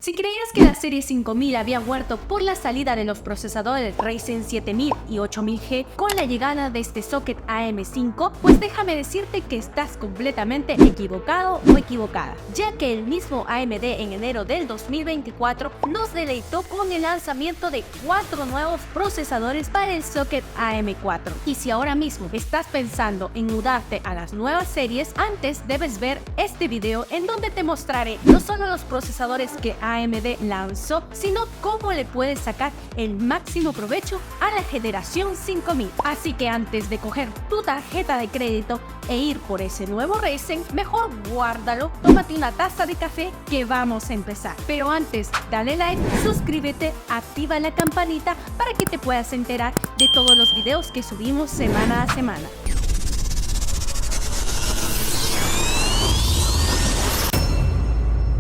Si creías que la serie 5000 había muerto por la salida de los procesadores Ryzen 7000 y 8000G con la llegada de este socket AM5, pues déjame decirte que estás completamente equivocado o equivocada, ya que el mismo AMD en enero del 2024 nos deleitó con el lanzamiento de 4 nuevos procesadores para el socket AM4. Y si ahora mismo estás pensando en mudarte a las nuevas series, antes debes ver este video en donde te mostraré no solo los procesadores que AMD lanzó, sino cómo le puedes sacar el máximo provecho a la generación 5000. Así que antes de coger tu tarjeta de crédito e ir por ese nuevo Ryzen, mejor guárdalo, tómate una taza de café que vamos a empezar. Pero antes, dale like, suscríbete, activa la campanita para que te puedas enterar de todos los videos que subimos semana a semana.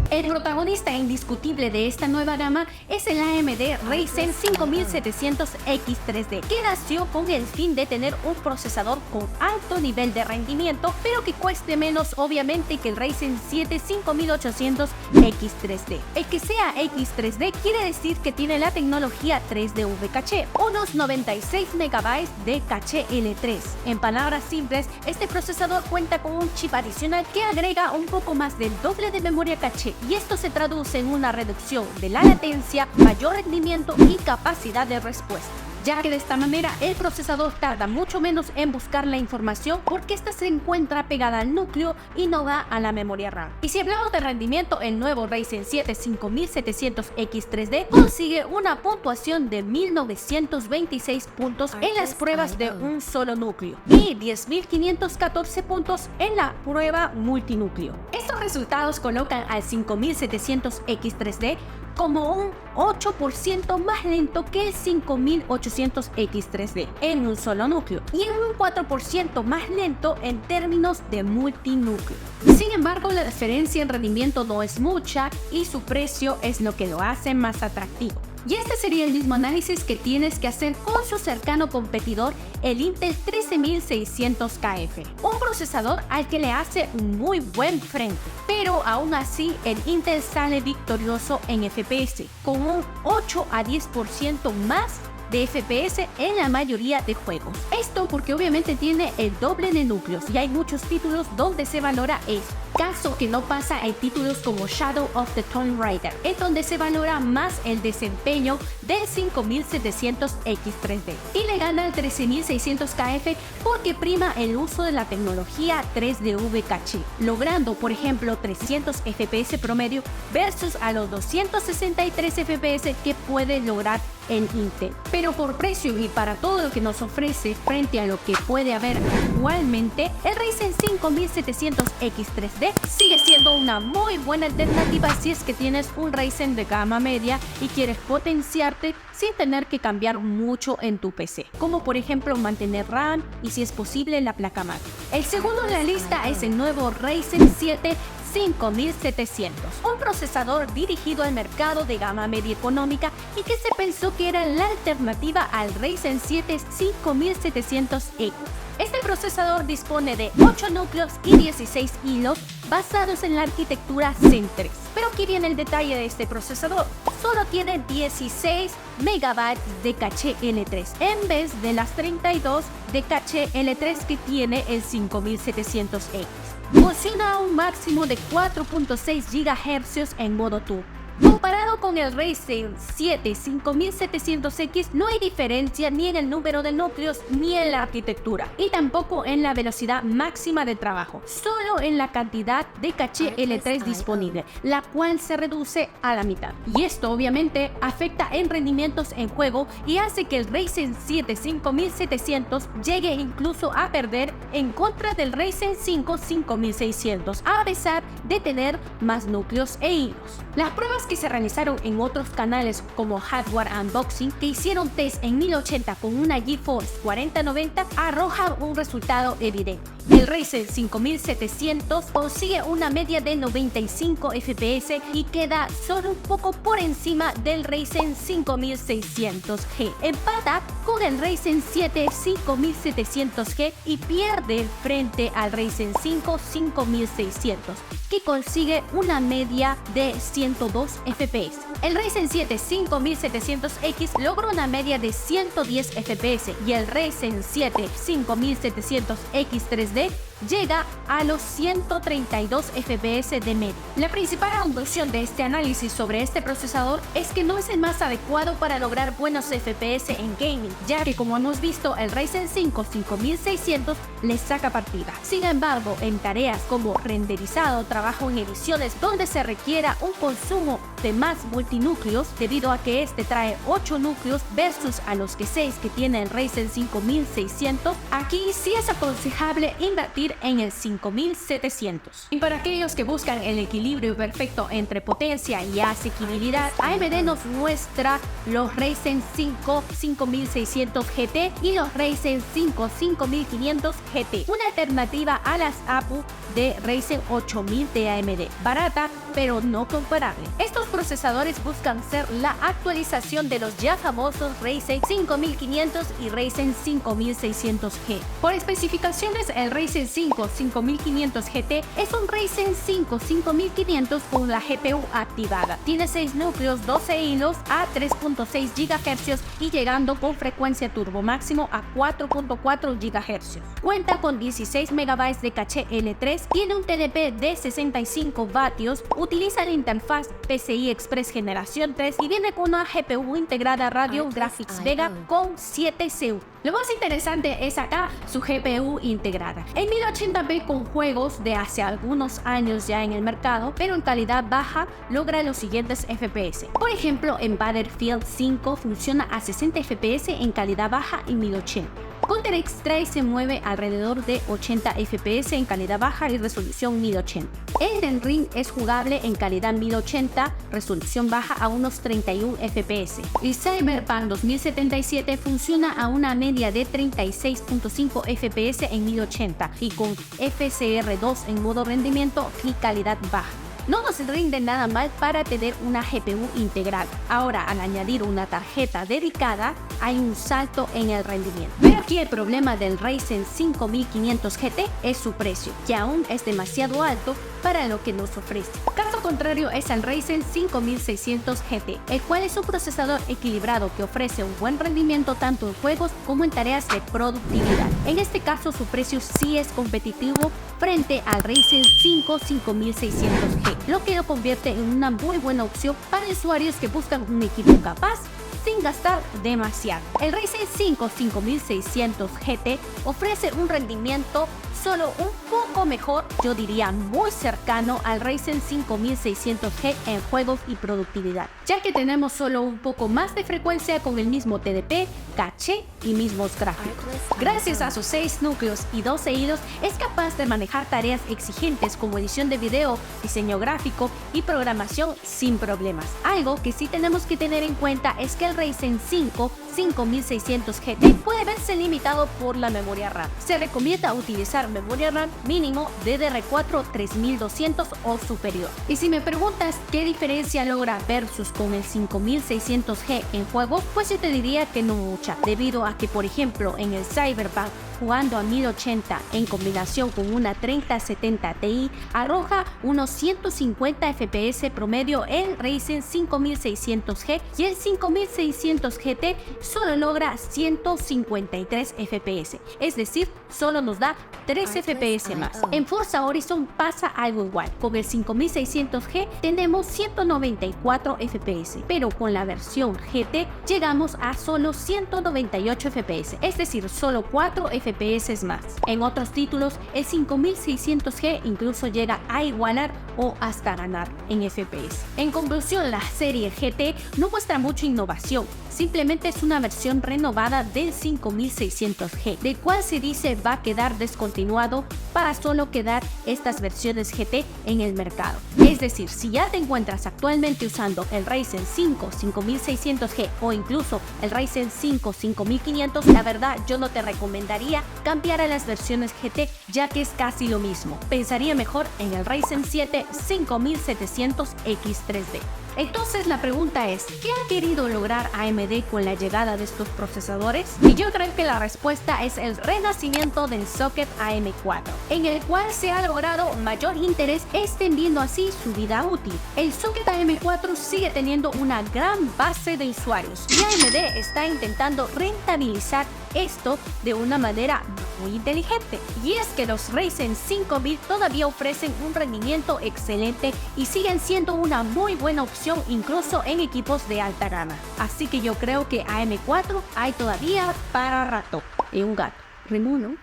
El protagonista indiscutible de esta nueva gama es el AMD Ryzen 5700X3D, que nació con el fin de tener un procesador con alto nivel de rendimiento, pero que cueste menos obviamente que el Ryzen 7 5800X3D. El que sea X3D quiere decir que tiene la tecnología 3DV Caché, unos 96 MB de caché L3. En palabras simples, este procesador cuenta con un chip adicional que agrega un poco más del doble de memoria caché, y esto se traduce en una reducción de la latencia, mayor rendimiento y capacidad de respuesta, ya que de esta manera el procesador tarda mucho menos en buscar la información porque esta se encuentra pegada al núcleo y no va a la memoria RAM. Y si hablamos de rendimiento, el nuevo Ryzen 7 5700X3D consigue una puntuación de 1926 puntos en las pruebas de un solo núcleo y 10.514 puntos en la prueba multinúcleo. Estos resultados colocan al 5700X3D como un 8% más lento que el 5800X3D en un solo núcleo y en un 4% más lento en términos de multinúcleo. Sin embargo, la diferencia en rendimiento no es mucha y su precio es lo que lo hace más atractivo. Y este sería el mismo análisis que tienes que hacer con su cercano competidor, el Intel 13600KF, un procesador al que le hace un muy buen frente. Pero aún así, el Intel sale victorioso en FPS, con un 8 a 10% más de FPS en la mayoría de juegos. Esto porque obviamente tiene el doble de núcleos y hay muchos títulos donde se valora esto. Caso que no pasa en títulos como Shadow of the Tomb Raider, en donde se valora más el desempeño del 5700X3D. Y le gana al 13600KF porque prima el uso de la tecnología 3DV Caché, logrando por ejemplo 300 FPS promedio versus a los 263 FPS que puede lograr en Intel. Pero por precio y para todo lo que nos ofrece frente a lo que puede haber actualmente, el Ryzen 5700X3D sigue siendo una muy buena alternativa si es que tienes un Ryzen de gama media y quieres potenciarte sin tener que cambiar mucho en tu PC, como por ejemplo mantener RAM y si es posible la placa madre. El segundo en la lista es el nuevo Ryzen 7 5700, un procesador dirigido al mercado de gama media económica y que se pensó que era la alternativa al Ryzen 7 5700X. Este procesador dispone de 8 núcleos y 16 hilos basados en la arquitectura Zen 3. Pero aquí viene el detalle de este procesador. Solo tiene 16 MB de caché L3 en vez de las 32 de caché L3 que tiene el 5700X. Funciona a un máximo de 4.6 GHz en modo turbo. Comparado con el Ryzen 7 5700X, no hay diferencia ni en el número de núcleos ni en la arquitectura, y tampoco en la velocidad máxima de trabajo, solo en la cantidad de caché L3 disponible, la cual se reduce a la mitad. Y esto obviamente afecta en rendimientos en juego y hace que el Ryzen 7 5700 llegue incluso a perder en contra del Ryzen 5 5600, a pesar de tener más núcleos e hilos. Las pruebas que se realizaron en otros canales como Hardware Unboxing, que hicieron test en 1080 con una GeForce 4090, arrojan un resultado evidente. El Ryzen 5700 consigue una media de 95 FPS y queda solo un poco por encima del Ryzen 5600G. Empata con el Ryzen 7 5700G y pierde frente al Ryzen 5 5600, que consigue una media de 102 FPS. El Ryzen 7 5700X logra una media de 110 FPS y el Ryzen 7 5700X3D llega a los 132 FPS de media. La principal conclusión de este análisis sobre este procesador es que no es el más adecuado para lograr buenos FPS en gaming, ya que como hemos visto el Ryzen 5 5600 le saca partida. Sin embargo, en tareas como renderizado, trabajo en ediciones donde se requiera un consumo de más multinúcleos, debido a que este trae 8 núcleos versus a los que 6 que tiene el Ryzen 5600, aquí sí es aconsejable invertir en el 5700. Y para aquellos que buscan el equilibrio perfecto entre potencia y asequibilidad, AMD nos muestra los Ryzen 5 5600 GT y los Ryzen 5 5500 GT, una alternativa a las APU de Ryzen 8000 de AMD, barata pero no comparable. Estos procesadores buscan ser la actualización de los ya famosos Ryzen 5500 y Ryzen 5600G. Por especificaciones, el Ryzen 5 5500 GT es un Ryzen 5 5500 con la GPU activada. Tiene 6 núcleos, 12 hilos a 3.6 GHz y llegando con frecuencia turbo máximo a 4.4 GHz. Cuenta con 16 MB de caché L3, tiene un TDP de 65 vatios, utiliza la interfaz PCI Express generación 3 y viene con una GPU integrada Radeon Graphics Vega con 7 CPU. Lo más interesante es acá su GPU integrada. En 1080p con juegos de hace algunos años ya en el mercado, pero en calidad baja logra los siguientes FPS. Por ejemplo, en Battlefield 5 funciona a 60 FPS en calidad baja y 1080. Counter Strike se mueve alrededor de 80 FPS en calidad baja y resolución 1080. Elden Ring es jugable en calidad 1080, resolución baja a unos 31 FPS. Y Cyberpunk 2077 funciona a una media de 36.5 FPS en 1080 y con FSR2 en modo rendimiento y calidad baja. No nos rinde nada mal para tener una GPU integrada. Ahora, al añadir una tarjeta dedicada, hay un salto en el rendimiento. Pero aquí el problema del Ryzen 5500 GT es su precio, que aún es demasiado alto para lo que nos ofrece. Caso contrario es el Ryzen 5600 GT, el cual es un procesador equilibrado que ofrece un buen rendimiento tanto en juegos como en tareas de productividad. En este caso su precio sí es competitivo frente al Ryzen 5 5600G, lo que lo convierte en una muy buena opción para usuarios que buscan un equipo capaz sin gastar demasiado. El Ryzen 5 5600 GT ofrece un rendimiento solo un poco mejor, yo diría muy cercano al Ryzen 5600G en juegos y productividad, ya que tenemos solo un poco más de frecuencia con el mismo TDP, caché y mismos gráficos. Gracias a sus 6 núcleos y 12 hilos es capaz de manejar tareas exigentes como edición de video, diseño gráfico y programación sin problemas. Algo que sí tenemos que tener en cuenta es que el Ryzen 5 5600 GT puede verse limitado por la memoria RAM. Se recomienda utilizar memoria RAM mínimo DDR4 3200 o superior. Y si me preguntas qué diferencia logra versus con el 5600G en juego, pues yo te diría que no mucha, debido a que por ejemplo en el Cyberpunk jugando a 1080 en combinación con una 3070 Ti arroja unos 150 FPS promedio el Ryzen 5600G y el 5600 GT solo logra 153 FPS, es decir, solo nos da 3 FPS más. En Forza Horizon pasa algo igual, con el 5600G tenemos 194 FPS, pero con la versión GT llegamos a solo 198 FPS, es decir, solo 4 FPS más. En otros títulos, el 5600G incluso llega a igualar o hasta ganar en FPS. En conclusión, la serie GT no muestra mucha innovación, simplemente es una versión renovada del 5600G, del cual se dice va a quedar descontinuado para solo quedar estas versiones GT en el mercado. Es decir, si ya te encuentras actualmente usando el Ryzen 5 5600G o incluso el Ryzen 5 5500, la verdad yo no te recomendaría cambiar a las versiones GT, ya que es casi lo mismo. Pensaría mejor en el Ryzen 7 5700X3D. Entonces la pregunta es, ¿qué ha querido lograr AMD con la llegada de estos procesadores? Y yo creo que la respuesta es el renacimiento del socket AM4, en el cual se ha logrado mayor interés extendiendo así su vida útil. El socket AM4 sigue teniendo una gran base de usuarios y AMD está intentando rentabilizar esto de una manera muy inteligente, y es que los Ryzen 5000 todavía ofrecen un rendimiento excelente y siguen siendo una muy buena opción incluso en equipos de alta gama. Así que yo creo que AM4 hay todavía para rato. Y un gato, Rimuno.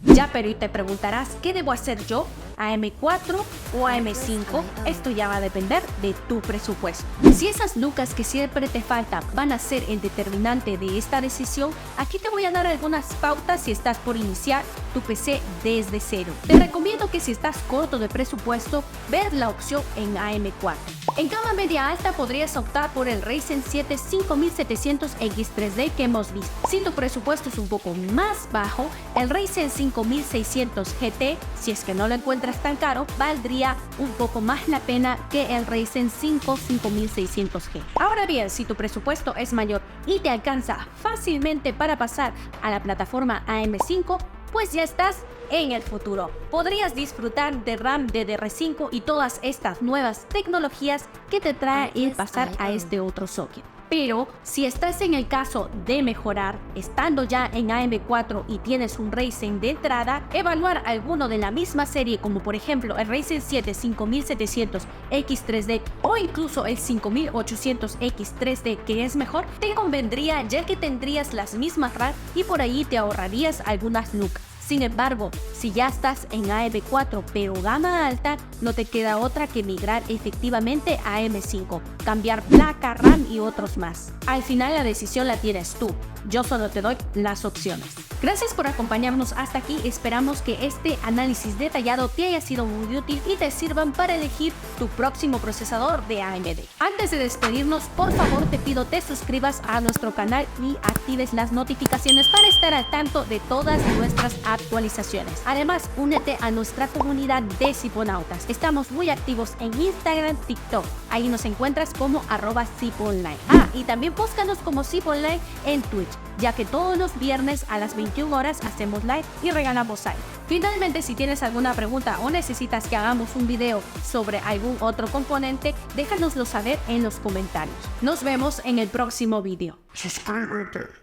Ya, pero y te preguntarás, ¿qué debo hacer yo? ¿AM4 o AM5? Esto ya va a depender de tu presupuesto. Si esas lucas que siempre te faltan van a ser el determinante de esta decisión, aquí te voy a dar algunas pautas si estás por iniciar tu PC desde cero. Te recomiendo que si estás corto de presupuesto, ver la opción en AM4. En gama media alta podrías optar por el Ryzen 7 5700X3D que hemos visto. Si tu presupuesto es un poco más bajo, el Ryzen 5600 GT, si es que no lo encuentras tan caro, valdría un poco más la pena que el Ryzen 5 5600G. Ahora bien, si tu presupuesto es mayor y te alcanza fácilmente para pasar a la plataforma AM5, pues ya estás en el futuro. Podrías disfrutar de RAM DDR5 y todas estas nuevas tecnologías que te trae el pasar a este otro socket. Pero si estás en el caso de mejorar, estando ya en AM4 y tienes un Ryzen de entrada, evaluar alguno de la misma serie como por ejemplo el Ryzen 7 5700X3D o incluso el 5800X3D que es mejor, te convendría, ya que tendrías las mismas RAM y por ahí te ahorrarías algunas lucas. Sin embargo, si ya estás en AM4 pero gama alta, no te queda otra que migrar efectivamente a AM5, cambiar placa, RAM y otros más. Al final la decisión la tienes tú, yo solo te doy las opciones. Gracias por acompañarnos hasta aquí, esperamos que este análisis detallado te haya sido muy útil y te sirvan para elegir tu próximo procesador de AMD. Antes de despedirnos, por favor te pido te suscribas a nuestro canal y actives las notificaciones para estar al tanto de todas nuestras actualizaciones. Además, únete a nuestra comunidad de Ziponautas. Estamos muy activos en Instagram, TikTok. Ahí nos encuentras como @ziponline. Y también búscanos como Ziponline en Twitch, ya que todos los viernes a las 21 horas hacemos live y regalamos algo. Finalmente, si tienes alguna pregunta o necesitas que hagamos un video sobre algún otro componente, déjanoslo saber en los comentarios. Nos vemos en el próximo video. Suscríbete.